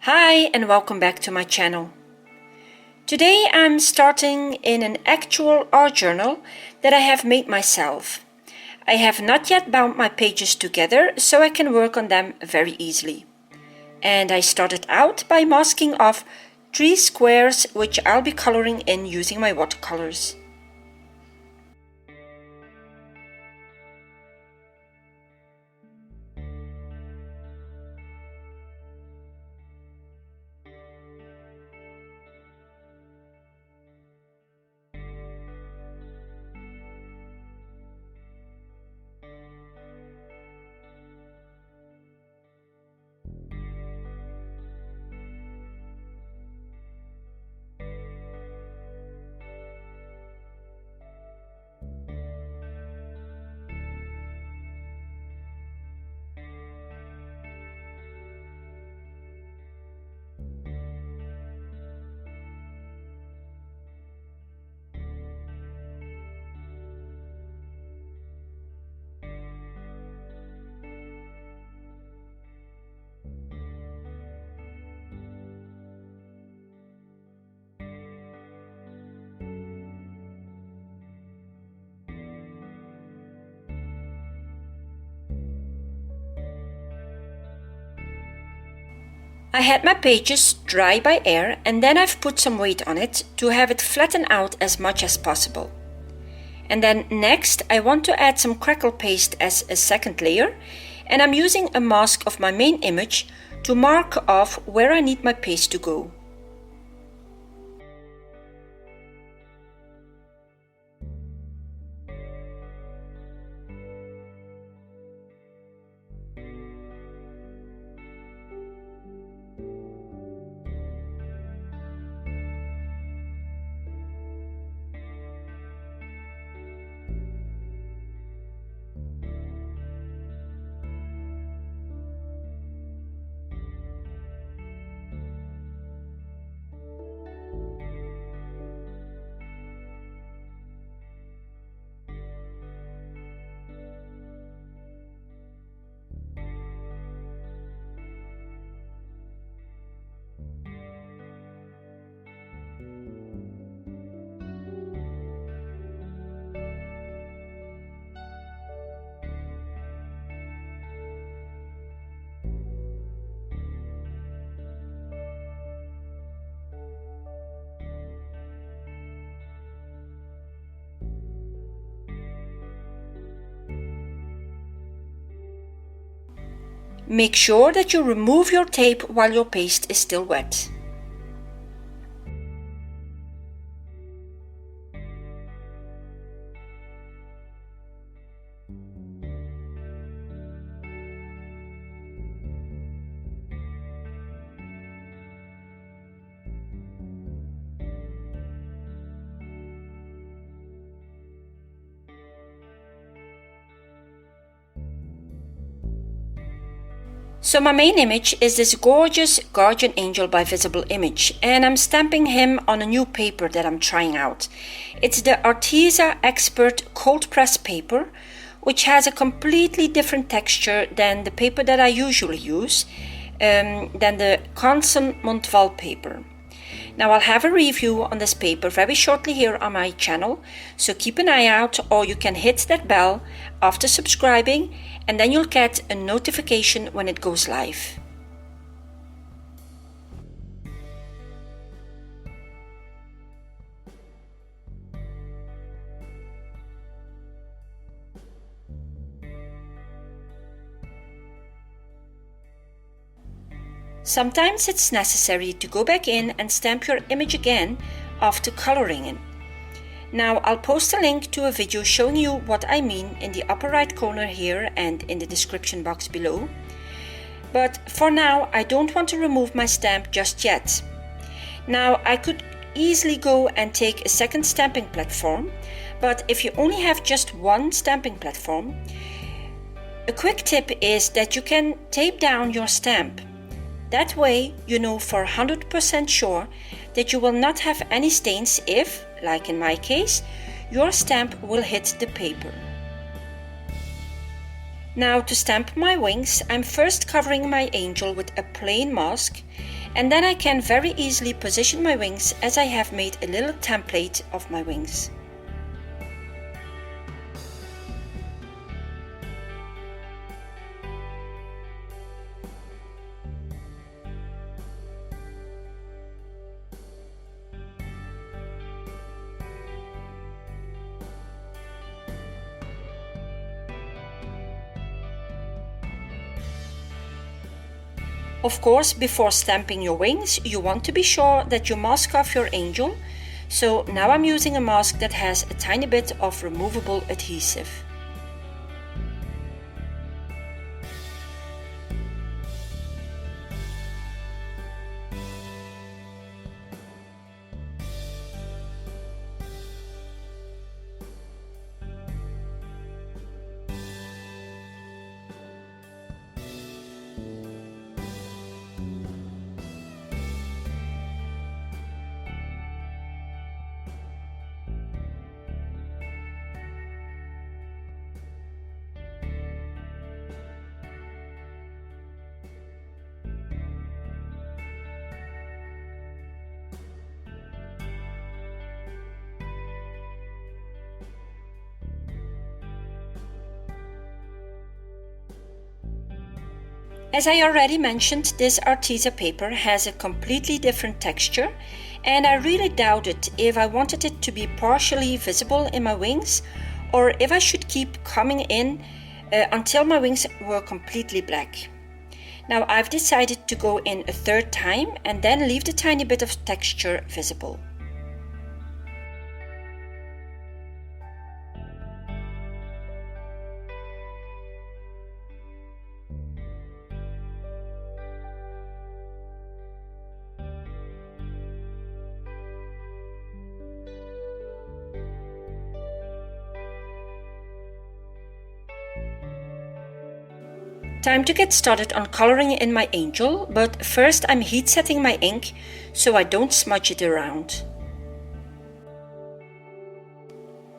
Hi and welcome back to my channel. Today I'm starting in an actual art journal that I have made myself. I have not yet bound my pages together so I can work on them very easily. And I started out by masking off 3 squares which I'll be coloring in using my watercolors. I had my pages dry by air and then I've put some weight on it to have it flatten out as much as possible. And then next I want to add some crackle paste as a second layer, and I'm using a mask of my main image to mark off where I need my paste to go. Make sure that you remove your tape while your paste is still wet. So my main image is this gorgeous guardian angel by Visible Image, and I'm stamping him on a new paper that I'm trying out. It's the Arteza Expert cold press paper, which has a completely different texture than the paper that I usually use, than the Canson Montval paper. Now I'll have a review on this paper very shortly here on my channel, so keep an eye out, or you can hit that bell after subscribing and then you'll get a notification when it goes live. Sometimes it's necessary to go back in and stamp your image again after coloring it. Now I'll post a link to a video showing you what I mean in the upper right corner here and in the description box below. But for now I don't want to remove my stamp just yet. Now I could easily go and take a second stamping platform, but if you only have just one stamping platform, a quick tip is that you can tape down your stamp. That way you know for 100% sure that you will not have any stains if, like in my case, your stamp will hit the paper. Now to stamp my wings, I'm first covering my angel with a plain mask, and then I can very easily position my wings as I have made a little template of my wings. Of course, before stamping your wings, you want to be sure that you mask off your angel. So now I'm using a mask that has a tiny bit of removable adhesive. As I already mentioned, this Arteza paper has a completely different texture, and I really doubted if I wanted it to be partially visible in my wings or if I should keep coming in until my wings were completely black. Now I've decided to go in a third time and then leave the tiny bit of texture visible. Time to get started on coloring in my angel, but first I'm heat setting my ink so I don't smudge it around.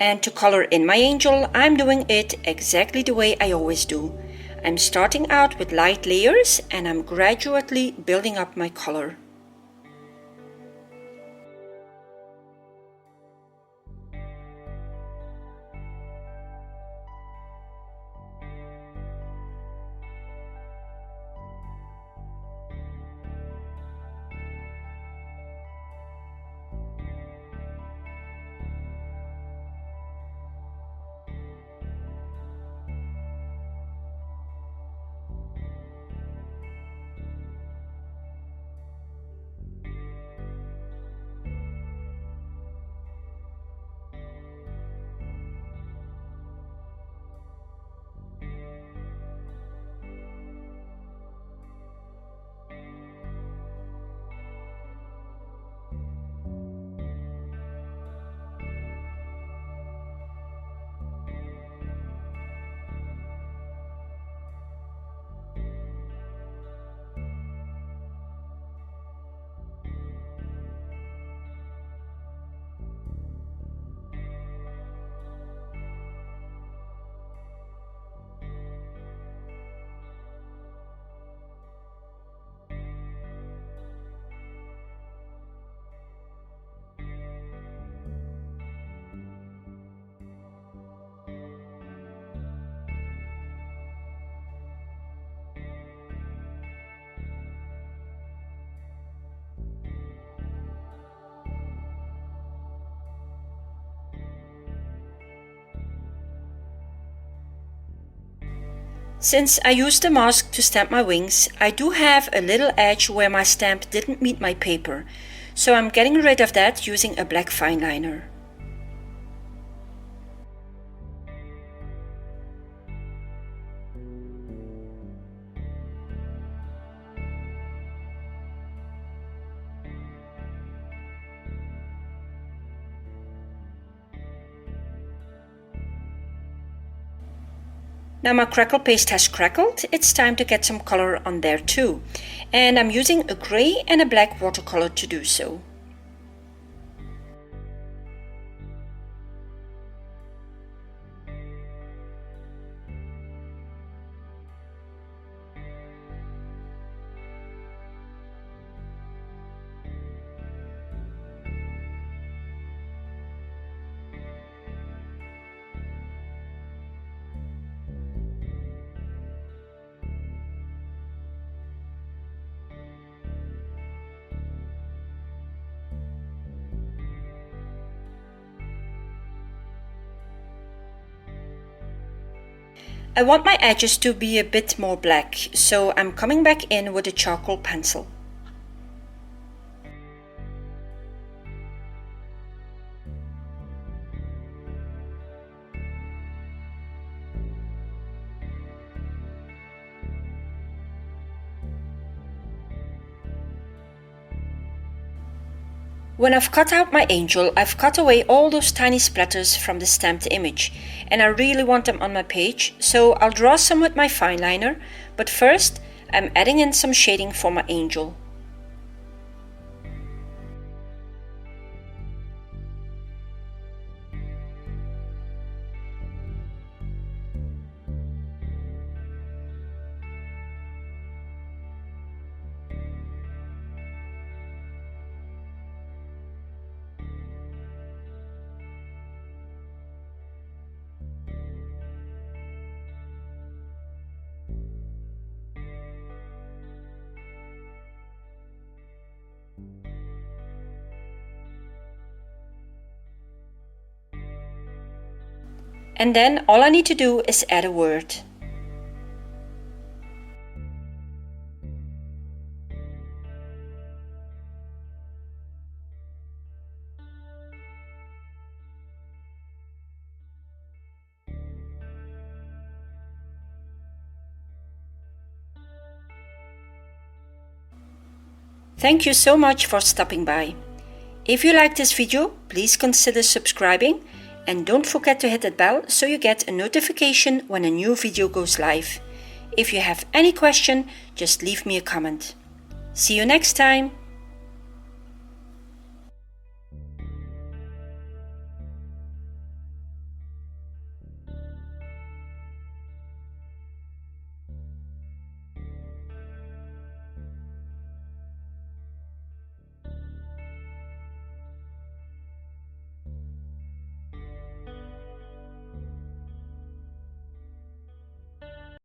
And to color in my angel, I'm doing it exactly the way I always do. I'm starting out with light layers and I'm gradually building up my color. Since I used the mask to stamp my wings, I do have a little edge where my stamp didn't meet my paper, so I'm getting rid of that using a black fine liner. Now my crackle paste has crackled, it's time to get some color on there too. And I'm using a grey and a black watercolor to do so. I want my edges to be a bit more black, so I'm coming back in with a charcoal pencil. When I've cut out my angel, I've cut away all those tiny splatters from the stamped image, and I really want them on my page, so I'll draw some with my fine liner, but first I'm adding in some shading for my angel. And then all I need to do is add a word. Thank you so much for stopping by. If you liked this video, please consider subscribing and don't forget to hit that bell so you get a notification when a new video goes live. If you have any question, just leave me a comment. See you next time!